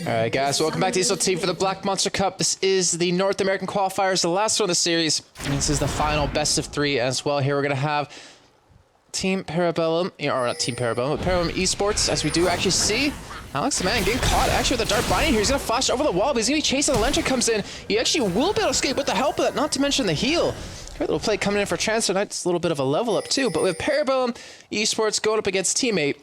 Alright guys, welcome back to Esports Team for the Black Monster Cup. This is the North American Qualifiers, the last one of the series. And this is the final best of 3 as well. Here we're going to have Team Parabellum, or not Team Parabellum, but Parabellum Esports, as we do actually see Alex the Man getting caught actually with the dart binding here. He's going to flash over the wall, but he's going to be chasing the Lantern comes in. He actually will be able to escape with the help of that, not to mention the heal. Great little play coming in for Transfer Knight. It's a little bit of a level up too, but we have Parabellum Esports going up against Teammate.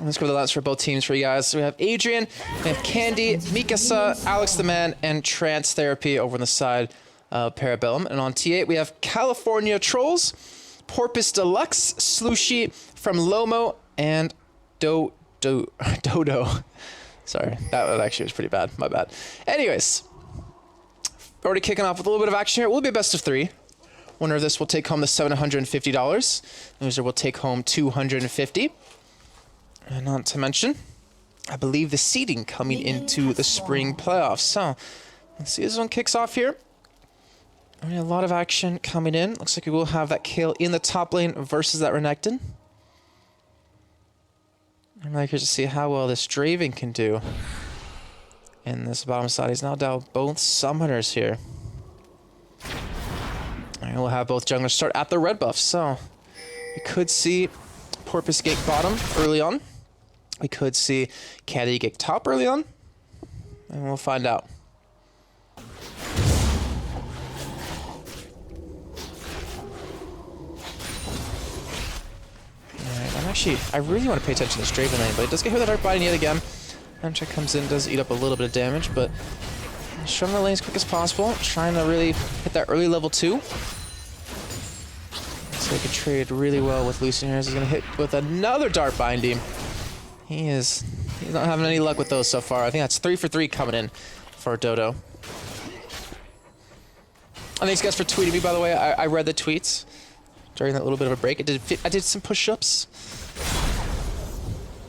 Let's go to the last for both teams for you guys. So we have Adrian, we have Candy, Mikasa, Alex the Man, and Trance Therapy over on the side of Parabellum. And on T8, we have California Trolls, Porpoise Deluxe, Slushy from Lomo, and Dodo. Sorry, that actually was pretty bad. My bad. Anyways, already kicking off with a little bit of action here. It will be a best of 3. Winner of this will take home the $750. Loser will take home $250. And not to mention, I believe the seeding coming into the spring playoffs. So, let's see, this one kicks off here. I mean, a lot of action coming in. Looks like we will have that Kale in the top lane versus that Renekton. I'm really curious to see how well this Draven can do in this bottom side. He's now down both summoners here. And we'll have both junglers start at the red buff. So, we could see Porpoise Gate bottom early on. We could see Candy get top early on, and we'll find out. Alright, I really want to pay attention to this Draven lane, but it does get hit with that Dark Biting yet again. Amtrak comes in, does eat up a little bit of damage, but showing the lane as quick as possible, trying to really hit that early level 2. So he can trade really well with Lucian here. He's going to hit with another Dart Binding. He's not having any luck with those so far. I think that's 3 for 3 coming in for Dodo. And thanks guys for tweeting me, by the way. I read the tweets during that little bit of a break. I did some push-ups.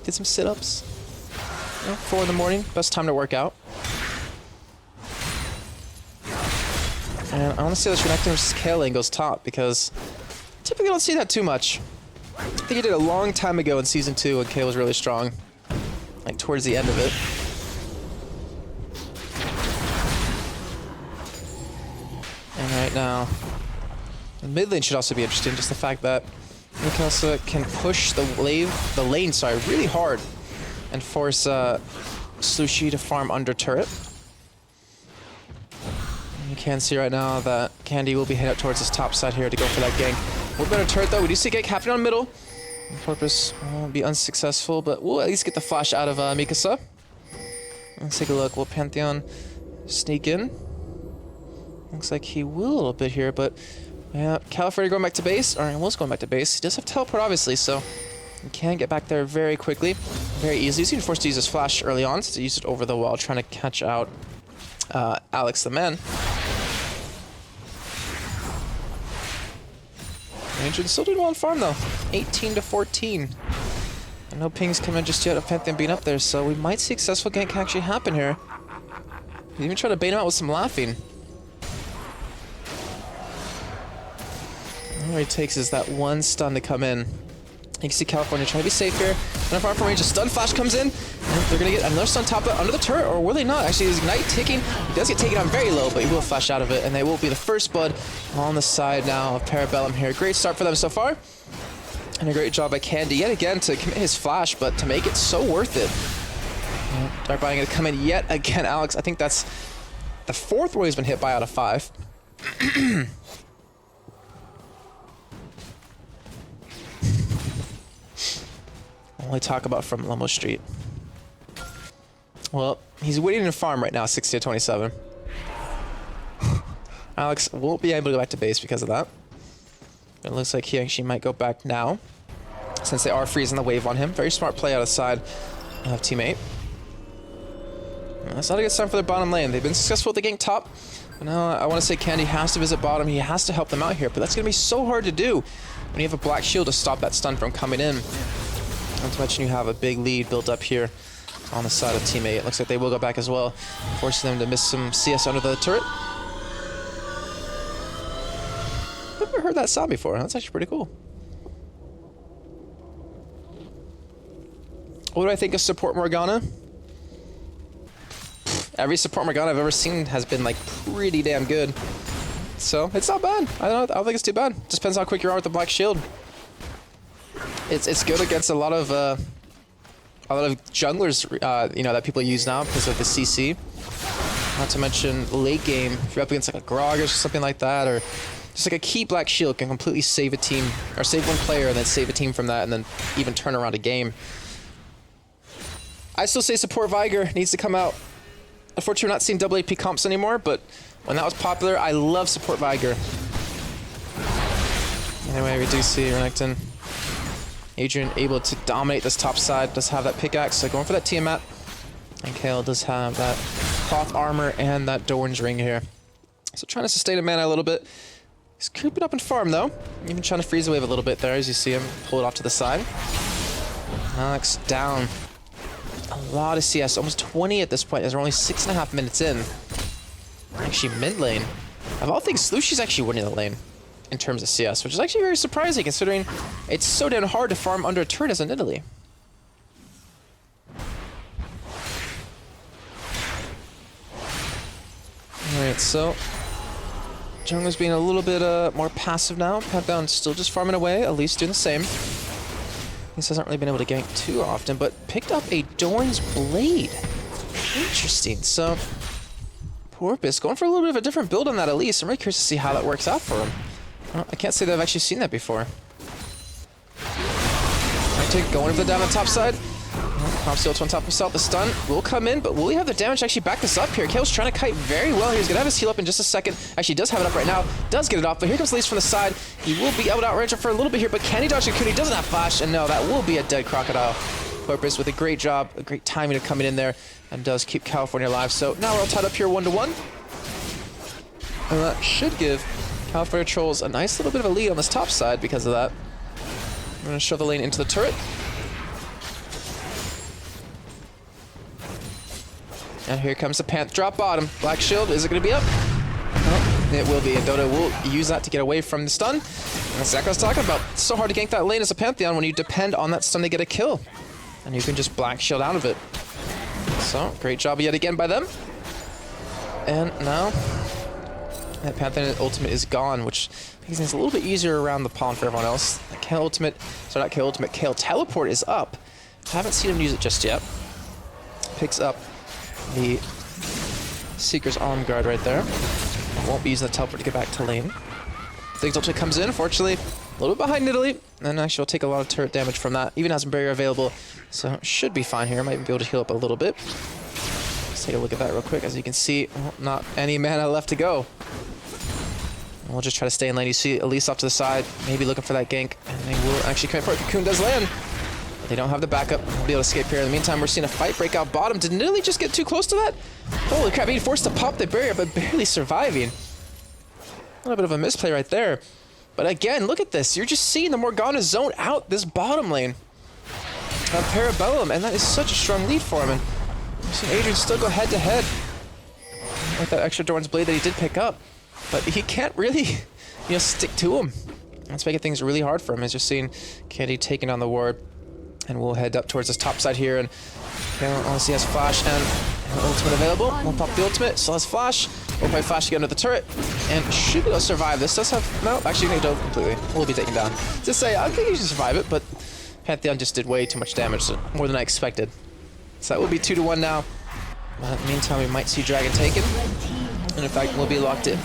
Did some sit-ups. 4 in the morning, best time to work out. And I want to see this Renekton versus Kale lane goes top, because typically don't see that too much. I think he did a long time ago in Season 2 when Kale was really strong. Like towards the end of it. And right now, the mid lane should also be interesting. Just the fact that Mikasa can push the lane really hard and force Slushy to farm under turret. You can see right now that Candy will be headed up towards his top side here to go for that gank. We're better turret though. We do see gank happening on middle. Porpoise won't be unsuccessful, but we'll at least get the flash out of Mikasa. Let's take a look. Will Pantheon sneak in? Looks like he will a little bit here, but yeah, California going back to base, or he was going back to base. He does have teleport obviously, so he can get back there very quickly, very easily. He's forced to use his flash early on, so he used it over the wall, trying to catch out Alex the Man. Adrian's still doing well on farm though. 18 to 14. And no pings come in just yet of Pantheon being up there, so we might see successful gank actually happen here. He even try to bait him out with some laughing. All he takes is that one stun to come in. You can see California trying to be safe here. And far from range, a stun flash comes in. And they're going to get another stun top under the turret, or will they not? Actually, his Ignite ticking. He does get taken on very low, but he will flash out of it. And they will be the first blood on the side now of Parabellum here. Great start for them so far. And a great job by Candy yet again to commit his flash, but to make it so worth it. Dark Binding going to come in yet again, Alex. I think that's the 4th where he's been hit by out of 5. Only talk about from Lomo Street. Well, he's waiting in farm right now, 60 to 27. Alex won't be able to go back to base because of that. It looks like he actually might go back now, since they are freezing the wave on him. Very smart play out of the side of teammate. That's not a good sign for their bottom lane. They've been successful with the gank top. But now I want to say Candy has to visit bottom. He has to help them out here, but that's going to be so hard to do when you have a black shield to stop that stun from coming in. Not to mention you have a big lead built up here on the side of teammate. It looks like they will go back as well, forcing them to miss some CS under the turret. I've never heard that sound before. That's actually pretty cool. What do I think of support Morgana? every support Morgana I've ever seen has been like pretty damn good. So it's not bad. I don't think it's too bad. Just depends how quick you are with the Black Shield. It's good against a lot of junglers, you know, that people use now because of the CC. Not to mention late game, if you're up against like a Grog or something like that, or just like a key Black Shield can completely save a team, or save one player and then save a team from that, and then even turn around a game. I still say support Viger needs to come out. Unfortunately, we're not seeing double AP comps anymore, but when that was popular, I love support Viger. Anyway, we do see Renekton. Adrian able to dominate this top side, does have that pickaxe, so going for that Tiamat. And Kale does have that cloth armor and that Doran's ring here. So trying to sustain a mana a little bit. He's creeping up in farm though. Even trying to freeze the wave a little bit there as you see him pull it off to the side. Alex down. A lot of CS, almost 20 at this point as we're only 6.5 minutes in. Actually mid lane. Of all things, Slushy's actually winning the lane in terms of CS, which is actually very surprising considering it's so damn hard to farm under a turret as in Italy. Alright, so jungler's being a little bit more passive now. Pantheon still just farming away, at least doing the same. This hasn't really been able to gank too often, but picked up a Dorn's Blade. Interesting, so Porpoise going for a little bit of a different build on that at least. I'm really curious to see how that works out for him. I can't say that I've actually seen that before. Going for the down on the top side. Comp Steel on top of himself. The stun will come in, but will he have the damage to actually back this up here? Kale's trying to kite very well here. He's going to have his heal up in just a second. Actually, does have it up right now. Does get it off, but here comes Leafs from the side. He will be able to outrange him for a little bit here, but can he dodge Akuni? Doesn't have flash, and no, that will be a dead Crocodile. Porpoise with a great job, a great timing of coming in there, and does keep California alive. So now we're all tied up here 1-1. And that should give California Trolls a nice little bit of a lead on this top side because of that. I'm going to shove the lane into the turret. And here comes the Panth. Drop bottom. Black Shield. Is it going to be up? Oh, it will be. And Dota will use that to get away from the stun. And that's exactly what I was talking about. It's so hard to gank that lane as a Pantheon when you depend on that stun to get a kill. And you can just Black Shield out of it. So, great job yet again by them. And now that Pantheon ultimate is gone, which makes things a little bit easier around the pond for everyone else. The Kale ultimate, sorry, not Kale ultimate, Kale teleport is up. I haven't seen him use it just yet. Picks up the Seeker's Arm Guard right there. Won't be using the teleport to get back to lane. Things ultimate comes in, fortunately, a little bit behind Italy, and actually will take a lot of turret damage from that. Even has a barrier available, so should be fine here. Might be able to heal up a little bit. Let's take a look at that real quick. As you can see, not any mana left to go. And we'll just try to stay in lane. You see Elise off to the side, maybe looking for that gank, and they will actually come for it. Cocoon does land. They don't have the backup. We'll be able to escape here. In the meantime, we're seeing a fight break out bottom. Did Italy just get too close to that? Holy crap, being forced to pop the barrier, but barely surviving. A little bit of a misplay right there. But again, look at this. You're just seeing the Morgana zone out this bottom lane. Parabellum, and that is such a strong lead for him. And we've seen Adrian still go head to head with that extra Dorn's Blade that he did pick up. But he can't really, stick to him. That's making things really hard for him. As you're seeing Candy taking on the ward. And we'll head up towards this top side here. And honestly has flash and ultimate available. We'll pop the ultimate. Still has flash. We'll play flash to get under the turret. And should be able to survive this. Does have... No, actually, you can completely. We'll be taken down. Just say, I think you should survive it, but Pantheon just did way too much damage. So more than I expected. So that will be 2-1 now. But in the meantime, we might see Dragon taken. And in fact, we'll be locked in.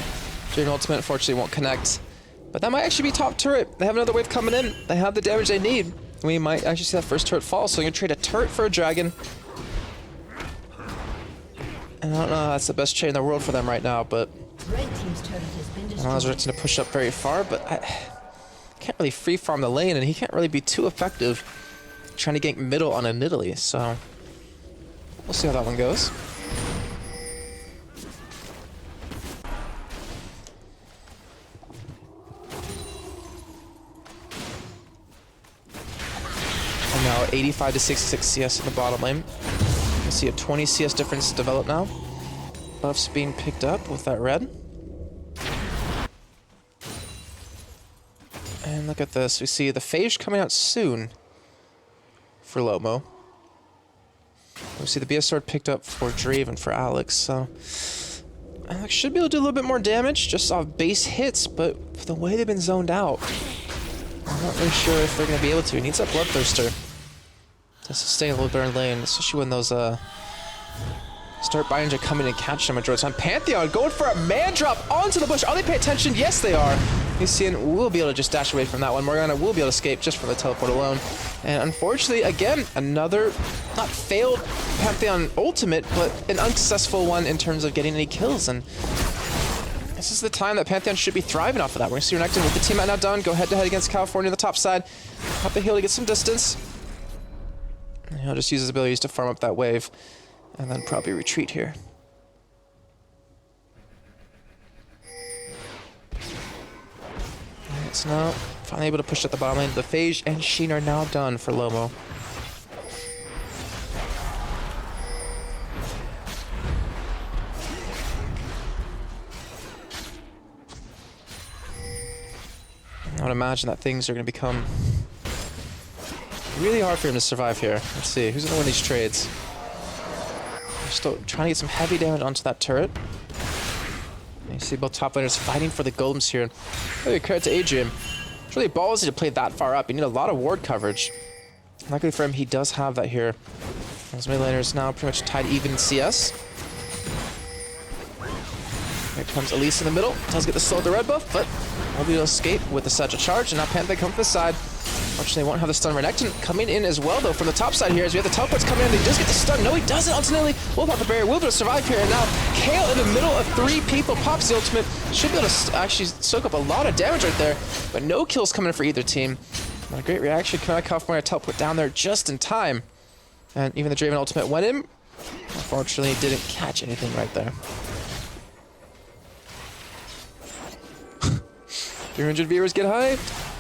Dragon ultimate, unfortunately, won't connect. But that might actually be top turret. They have another wave coming in. They have the damage they need. We might actually see that first turret fall, so I'm going to trade a turret for a dragon. And I don't know if that's the best trade in the world for them right now, but Red team's turret has been destroyed. I was ready to push up very far, but I can't really free farm the lane, and he can't really be too effective trying to gank middle on an Italy, so we'll see how that one goes. Now 85 to 66 CS in the bottom lane. You see a 20 CS difference develop now. Buffs being picked up with that red. And look at this. We see the Phage coming out soon for Lomo. We see the BS sword picked up for Draven for Alex, so Alex should be able to do a little bit more damage just off base hits, but for the way they've been zoned out, I'm not really sure if they're going to be able to. He needs that Bloodthirster to sustain a little better in lane, especially when those start bindings are coming and catching him majority of the time. Pantheon going for a man drop onto the bush. Are they paying attention? Yes, they are. Lucian will be able to just dash away from that one. Morgana will be able to escape just from the teleport alone. And unfortunately, again, another not failed Pantheon ultimate, but an unsuccessful one in terms of getting any kills. And this is the time that Pantheon should be thriving off of that. We're going to see Renekton with the team now done. Go head-to-head against California on the top side. Pop the heal to get some distance. And he'll just use his abilities to farm up that wave. And then probably retreat here. So now, finally able to push at the bottom lane. The Phage and Sheen are now done for Lomo. I would imagine that things are going to become really hard for him to survive here. Let's see, who's going to win these trades? We're still trying to get some heavy damage onto that turret. You see both top laners fighting for the golems here. Really credit to Adrian. It's really ballsy to play that far up. You need a lot of ward coverage. Luckily for him, he does have that here. His mid laner is now pretty much tied even in CS. Here comes Elise in the middle. Does get the slow of the red buff, but will be able to escape with the Satchel charge. And now Panther comes from the side. Unfortunately, they won't have the stun. Renekton coming in as well, though, from the top side here. As we have the teleports coming in, he does get the stun. No, he doesn't. Ultimately, will pop the barrier. Will be able to survive here. And now, Kale in the middle of 3 people pops the ultimate. Should be able to actually soak up a lot of damage right there. But no kills coming in for either team. Not a great reaction. Coming out of California, teleport down there just in time. And even the Draven ultimate went in. Unfortunately, didn't catch anything right there. 300 viewers get hyped.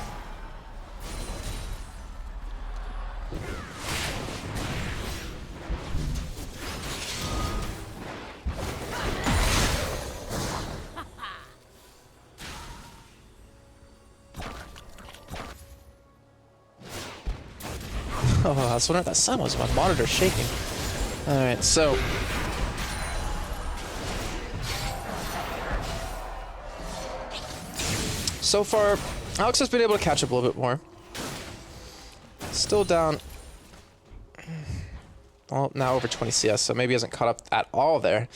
Oh, I was wondering if that sun was my monitor shaking. Alright, so far, Alex has been able to catch up a little bit more. Still down. Well, now over 20 CS, so maybe he hasn't caught up at all there.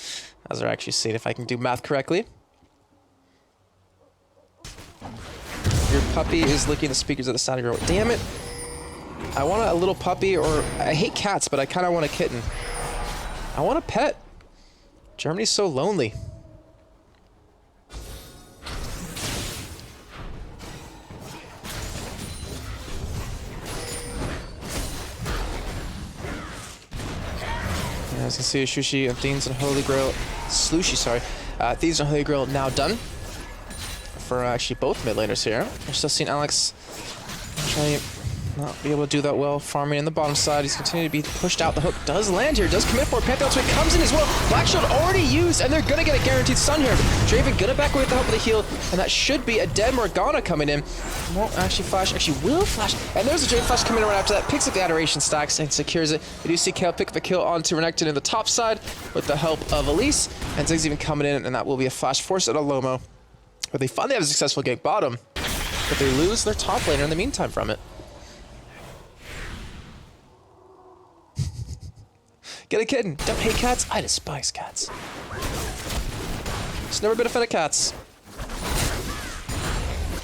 As they're actually seeing if I can do math correctly. Your puppy is licking the speakers at the sound of your... Damn it! I want a little puppy, or... I hate cats, but I kind of want a kitten. I want a pet. Germany's so lonely. As you can see, Shushi and Thieves and Holy Grail... Slushy, sorry. Thieves and Holy Grail now done. For actually both mid laners here. We're still seeing Alex try not be able to do that well. Farming in the bottom side. He's continuing to be pushed out. The hook does land here. Does commit for it. Pantheon Swing comes in as well. Black Shield already used, and they're going to get a guaranteed stun here. Draven going to back away with the help of the heal, and that should be a dead Morgana coming in. Won't actually flash. Actually will flash. And there's a Draven flash coming in right after that. Picks up the Adoration stacks and secures it. We do see Kale pick the kill onto Renekton in the top side with the help of Elise. And Ziggs even coming in, and that will be a flash force at a Lomo. But they finally have a successful gank bottom. But they lose their top laner in the meantime from it. Get a kitten. Don't hate cats. I despise cats. Just never been a fan of cats.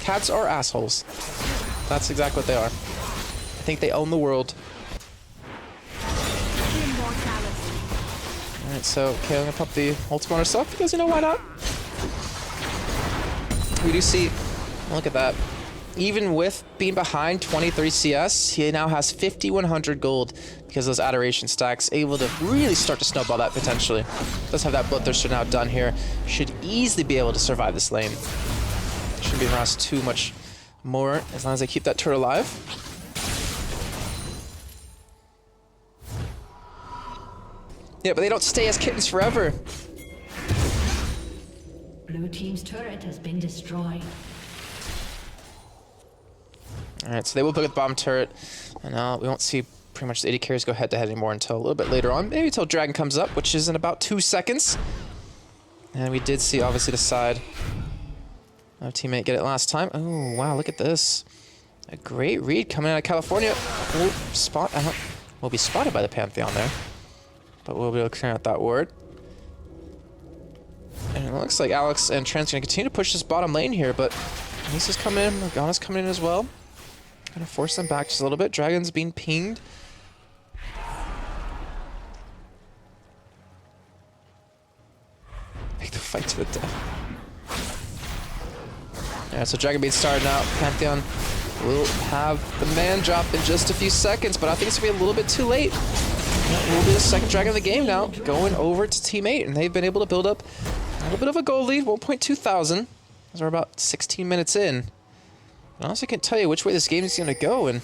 Cats are assholes. That's exactly what they are. I think they own the world. Alright, so okay, I'm gonna pop the ultimate on herself because you know why not? We do see, look at that. Even with being behind 23 CS, he now has 5,100 gold because of those Adoration stacks, able to really start to snowball that potentially. Does have that Bloodthirster now done here. Should easily be able to survive this lane. Shouldn't be harassed too much more as long as they keep that turret alive. Yeah, but they don't stay as kittens forever. Blue team's turret has been destroyed. Alright, so they will pick up the bottom turret. And now we won't see pretty much the AD carries go head-to-head anymore until a little bit later on. Maybe until Dragon comes up, which is in about 2 seconds. And we did see, obviously, the side of teammate get it last time. Oh, wow, look at this. A great read coming out of California. We'll be spotted by the Pantheon there. But we'll be able to clear out that ward. And it looks like Alex and Trent's going to continue to push this bottom lane here, but Lisa's coming in, Morgana's coming in as well. Gonna force them back just a little bit. Dragon's being pinged. Make the fight to the death. Yeah, so Dragon being started now. Pantheon will have the man drop in just a few seconds, but I think it's gonna be a little bit too late. It will be the second Dragon of the game now, going over to Team 8, and they've been able to build up a little bit of a gold lead, 1.2 thousand, as we're about 16 minutes in. I honestly can't tell you which way this game is going to go, and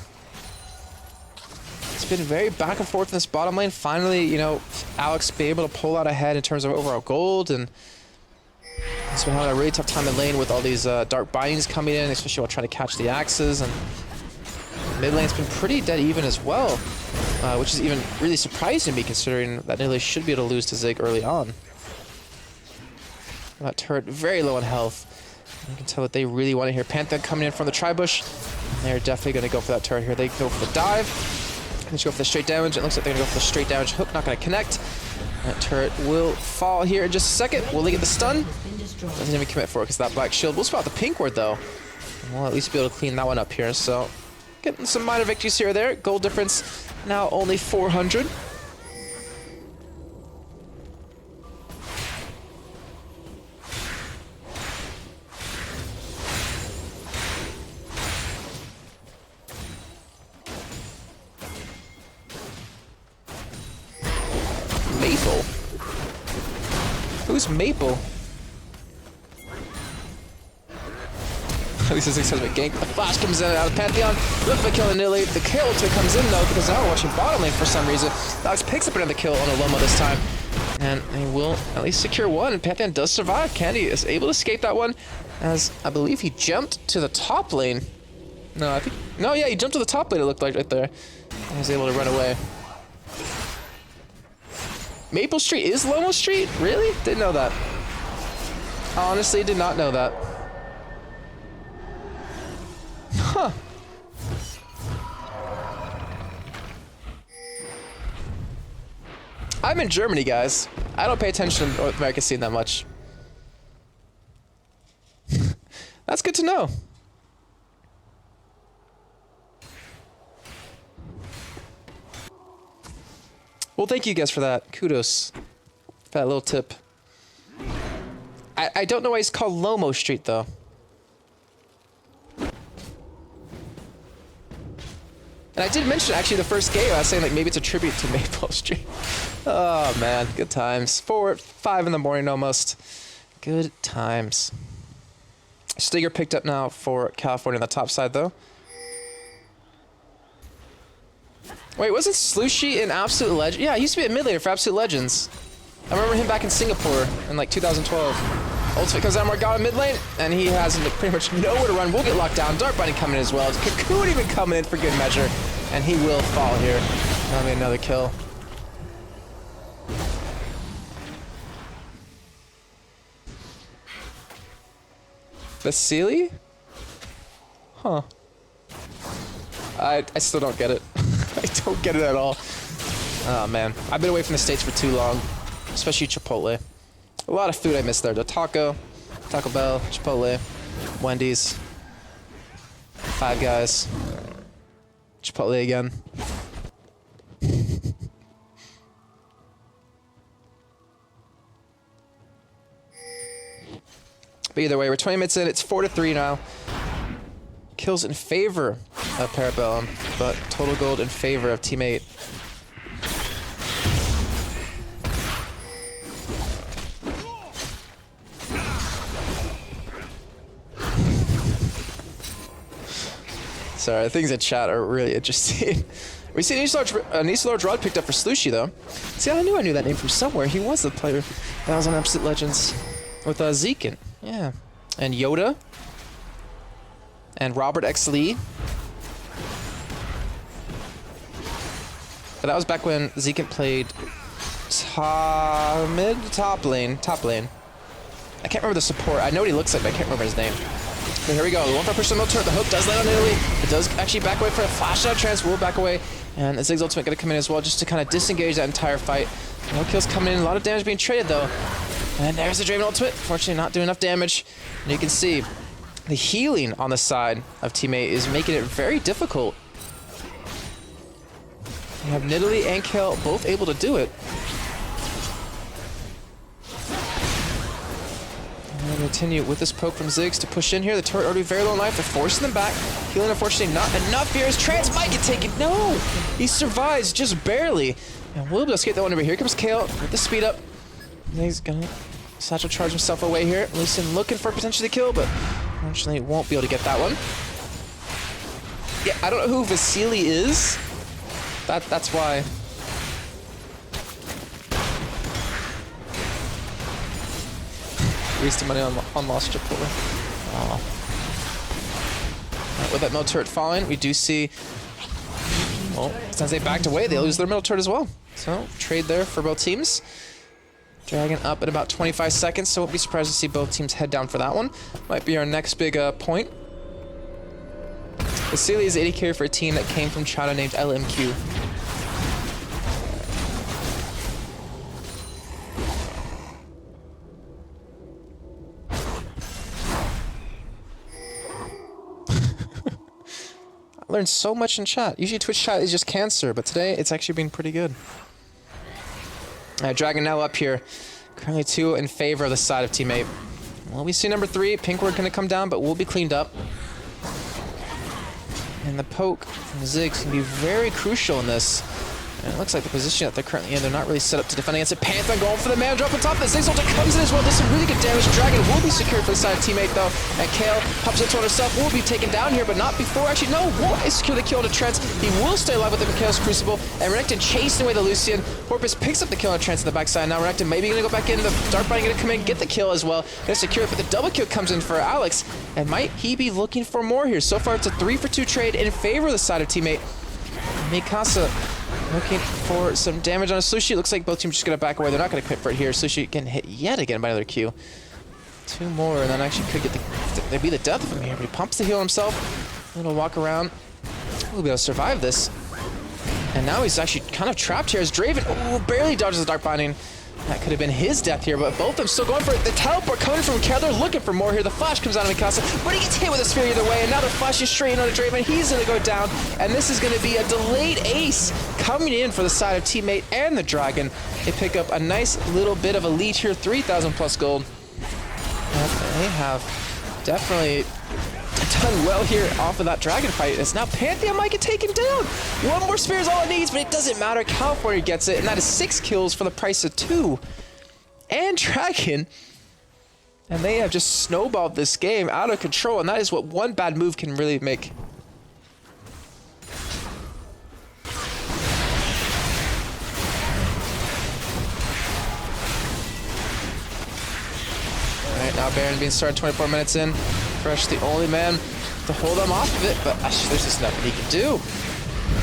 it's been very back and forth in this bottom lane. Finally, you know, Alex be able to pull out ahead in terms of overall gold, and he's been having a really tough time in lane with all these dark bindings coming in, especially while trying to catch the axes, and mid lane's been pretty dead even as well, which is even really surprising to me considering that Nidalee should be able to lose to Zig early on. That turret very low in health. You can tell that they really want to hear Pantheon coming in from the tri-bush. They're definitely going to go for that turret here. They go for the dive. They just go for the straight damage. It looks like they're going to go for the straight damage hook. Not going to connect. That turret will fall here in just a second. Will they get the stun? Doesn't even commit for it because that black shield. We'll spot the pink ward though. And we'll at least be able to clean that one up here. So getting some minor victories here or there. Gold difference now only 400. Maple? Who's Maple? At least this has been ganked. The flash comes in out of Pantheon. Look for killing Nidalee. The kill ultimate comes in though because now we're watching bottom lane for some reason. Alex picks up another kill on Aloma this time. And he will at least secure one. And Pantheon does survive. Candy is able to escape that one as I believe he jumped to the top lane. No, I think... No, yeah, he jumped to the top lane it looked like right there. And he was able to run away. Maple Street is Lomo Street? Really? Didn't know that. Honestly, did not know that. Huh. I'm in Germany, guys. I don't pay attention to the North American scene that much. That's good to know. Well, thank you guys for that. Kudos. For that little tip. I don't know why he's called Lomo Street, though. And I did mention, actually, the first game, I was saying, like, maybe it's a tribute to Maple Street. Oh, man. Good times. 5 in the morning, almost. Good times. Stinger picked up now for California on the top side, though. Wait, wasn't Slushy in Absolute Legends? Yeah, he used to be a mid laner for Absolute Legends. I remember him back in Singapore in like 2012. Ultimate comes out Morgana mid lane, and he has pretty much nowhere to run. We'll get locked down. Dark Binding coming in as well. Cocoon even coming in for good measure, and he will fall here. That'll be another kill. Vasily? Huh. I still don't get it. I don't get it at all. Oh man, I've been away from the States for too long, especially Chipotle. A lot of food I missed there. The Taco Bell, Chipotle, Wendy's, Five Guys, Chipotle again. But either way, we're 20 minutes in. It's 4-3 now. Kills in favor of Parabellum, but total gold in favor of Team 8. Sorry, things in chat are really interesting. We see an East Large Rod picked up for Slushy, though. See, I knew that name from somewhere. He was the player that was on Absolute Legends with Zekin. Yeah. And Yoda. And Robert X. Lee. But that was back when Zekin played top lane. I can't remember the support. I know what he looks like, but I can't remember his name. But here we go. The one for push the middle turret. The hook does land on Italy. It does actually back away for a flash out trance. Will back away. And Zig's ultimate going to come in as well just to kind of disengage that entire fight. No kills coming in. A lot of damage being traded though. And there's the Draven ultimate. Fortunately not doing enough damage. And you can see the healing on the side of teammate is making it very difficult. You have Nidalee and Kale both able to do it. And continue with this poke from Ziggs to push in here. The turret already very low in life. They're forcing them back. Healing, unfortunately, not enough here. His trance might get taken. No! He survives just barely. And we'll be able to escape that one over here. Here comes Kale with the speed up. He's gonna satchel charge himself away here. Lucian looking for potentially the kill, but unfortunately won't be able to get that one. Yeah, I don't know who Vasily is. That's why. Wasting money on Lost Chipotle. Oh. Right, with that middle turret falling, we do see. Well, since they backed away, they lose their middle turret as well. So trade there for both teams. Dragon up at about 25 seconds, so won't be surprised to see both teams head down for that one. Might be our next big point. Vasily is 80 carry for a team that came from China named LMQ. I learned so much in chat. Usually Twitch chat is just cancer, but today it's actually been pretty good. Dragon now up here. Currently 2 in favor of the side of teammate. Well, we see number 3. Pink ward going to come down, but will be cleaned up. And the poke from Ziggs can be very crucial in this. And it looks like the position that they're currently in, they're not really set up to defend against it. Pantheon going for the man drop on top. The Ziggs ultimate comes in as well. Does some really good damage. Dragon will be secured for the side of teammate though. And Kale pops into it himself. Will be taken down here, but not before. Actually, no. Will secure the kill to Trent. He will stay alive with the Mikhail's Crucible. And Renekton chasing away the Lucian. Porpoise picks up the kill on Trent in the backside. Now Renekton maybe going to go back in. The Darkbite going to come in, get the kill as well. Going to secure it, but the double kill comes in for Alex. And might he be looking for more here? So far, it's a 3-for-2 trade in favor of the side of teammate. Mikasa looking for some damage on a Sushi. Looks like both teams just gonna back away. They're not gonna quit for it here. Sushi getting hit yet again by another Q. 2 more, and then actually could get they'd be the death of him here. But he pumps the heal himself. Little walk around. We'll be able to survive this. And now he's actually kind of trapped here as Draven. Oh, barely dodges the Dark Binding. That could have been his death here, but both of them still going for it. The teleport coming from Kale. They're looking for more here. The flash comes out of Mikasa, but he gets hit with a spear either way, and now they're flashing straight into Draven. He's going to go down, and this is going to be a delayed ace coming in for the side of teammate and the Dragon. They pick up a nice little bit of a lead here, 3,000 plus gold. And they have definitely done well here off of that Dragon fight. As now Pantheon might get taken down. 1 more spear is all it needs, but it doesn't matter. California gets it, and that is 6 kills for the price of 2. And Dragon. And they have just snowballed this game out of control, and that is what one bad move can really make. Alright, now Baron being started 24 minutes in. Fresh, the only man to hold him off of it, but there's just nothing he can do.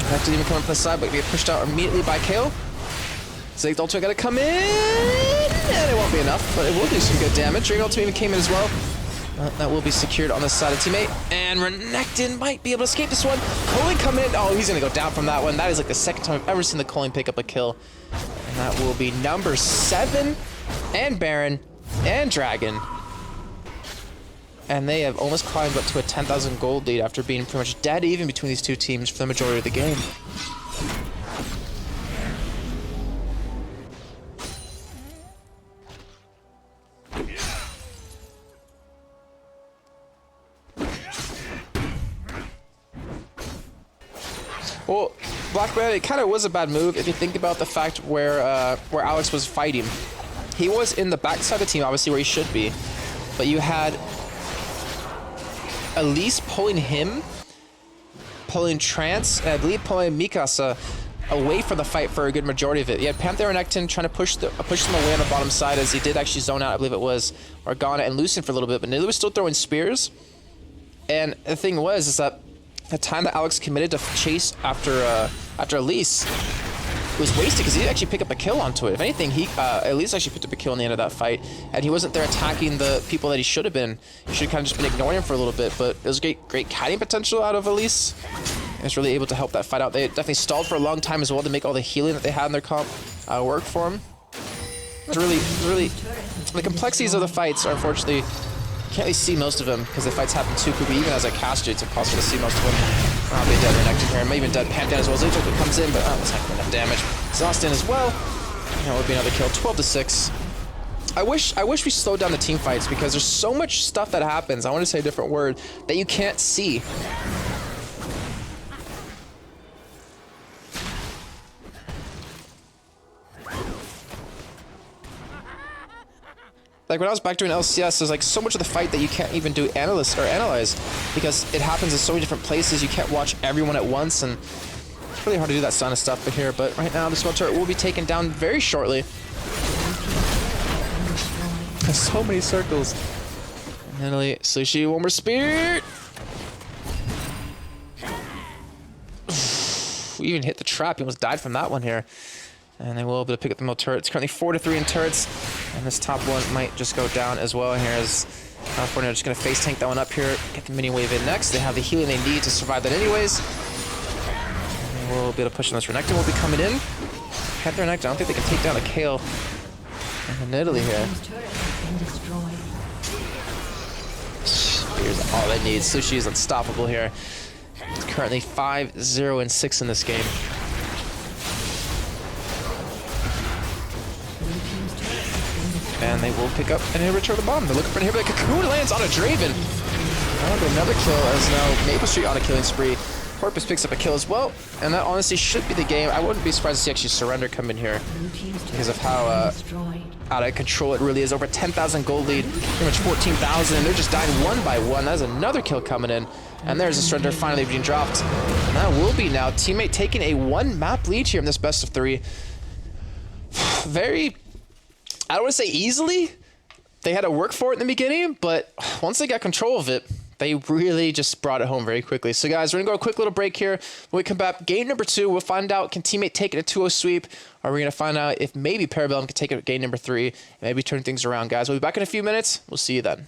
Have to even come up from the side, but get pushed out immediately by Kale. Ziggs ultimate gotta come in, and it won't be enough, but it will do some good damage. Dragon ultimate even came in as well. That will be secured on the side of teammate, and Renekton might be able to escape this one. Colin coming in. Oh, he's gonna go down from that one. That is like the second time I've ever seen the Colin pick up a kill, and that will be number 7, and Baron, and Dragon. And they have almost climbed up to a 10,000 gold lead after being pretty much dead even between these two teams for the majority of the game. Well, Black Man, it kind of was a bad move if you think about the fact where Alex was fighting. He was in the backside of the team, obviously where he should be, but you had Elise pulling him, pulling Trance, and I believe pulling Mikasa away from the fight for a good majority of it. You had Panther and Renekton trying to push them away on the bottom side as he did actually zone out, I believe it was Organa and Lucian for a little bit, but Nidalee was still throwing spears. And the thing was, is that the time that Alex committed to chase after Elise, was wasted because he didn't actually pick up a kill onto it. If anything, he at least actually picked up a kill in the end of that fight, and he wasn't there attacking the people that he should have been. He should have kind of just been ignoring him for a little bit, but it was great kiting potential out of Elise. He was really able to help that fight out. They definitely stalled for a long time as well to make all the healing that they had in their comp work for him. It's really, the complexities of the fights are unfortunately, you can't really see most of them because the fights happen too quickly. Even as a caster, it's impossible to see most of them. They dead Renekton here, maybe even dead Pantheon as well. Zaytoku comes in, but that's not enough damage. Exhaustin as well. That would be another kill. 12-6. I wish we slowed down the team fights because there's so much stuff that happens. I want to say a different word that you can't see. Like when I was back doing LCS, there's like so much of the fight that you can't even do analyze because it happens in so many different places. You can't watch everyone at once, and it's really hard to do that kind of stuff here. But right now, the small turret will be taken down very shortly. There's so many circles. And Italy, Sushi, one more spear. We even hit the trap. He almost died from that one here. And they will be able to pick up the middle turret. It's currently 4-3 in turrets. And this top one might just go down as well. Here is California just going to face tank that one up here. Get the mini wave in next. They have the healing they need to survive that anyways. And they will be able to push on this. Renekton will be coming in. Panther Renekton, I don't think they can take down a Kale. And Italy here. Here's all they need. Sushi is unstoppable here. It's currently 5-0-6 in this game. And they will pick up an inhibitor to the bottom. They're looking for an inhibitor. Cocoon lands on a Draven. Another kill as now Maple Street on a killing spree. Porpoise picks up a kill as well. And that honestly should be the game. I wouldn't be surprised to see actually Surrender come in here because of how out of control it really is. Over 10,000 gold lead, pretty much 14,000, and they're just dying one by one. That's another kill coming in. And there's a Surrender finally being dropped. And that will be now teammate taking a 1-map lead here in this best of 3. Very... I don't want to say easily. They had to work for it in the beginning, but once they got control of it, they really just brought it home very quickly. So guys, we're going to go a quick little break here. When we come back, game number 2, we'll find out, can teammate take it a 2-0 sweep? Or are we going to find out if maybe Parabellum can take it at game number 3 and maybe turn things around, guys? We'll be back in a few minutes. We'll see you then.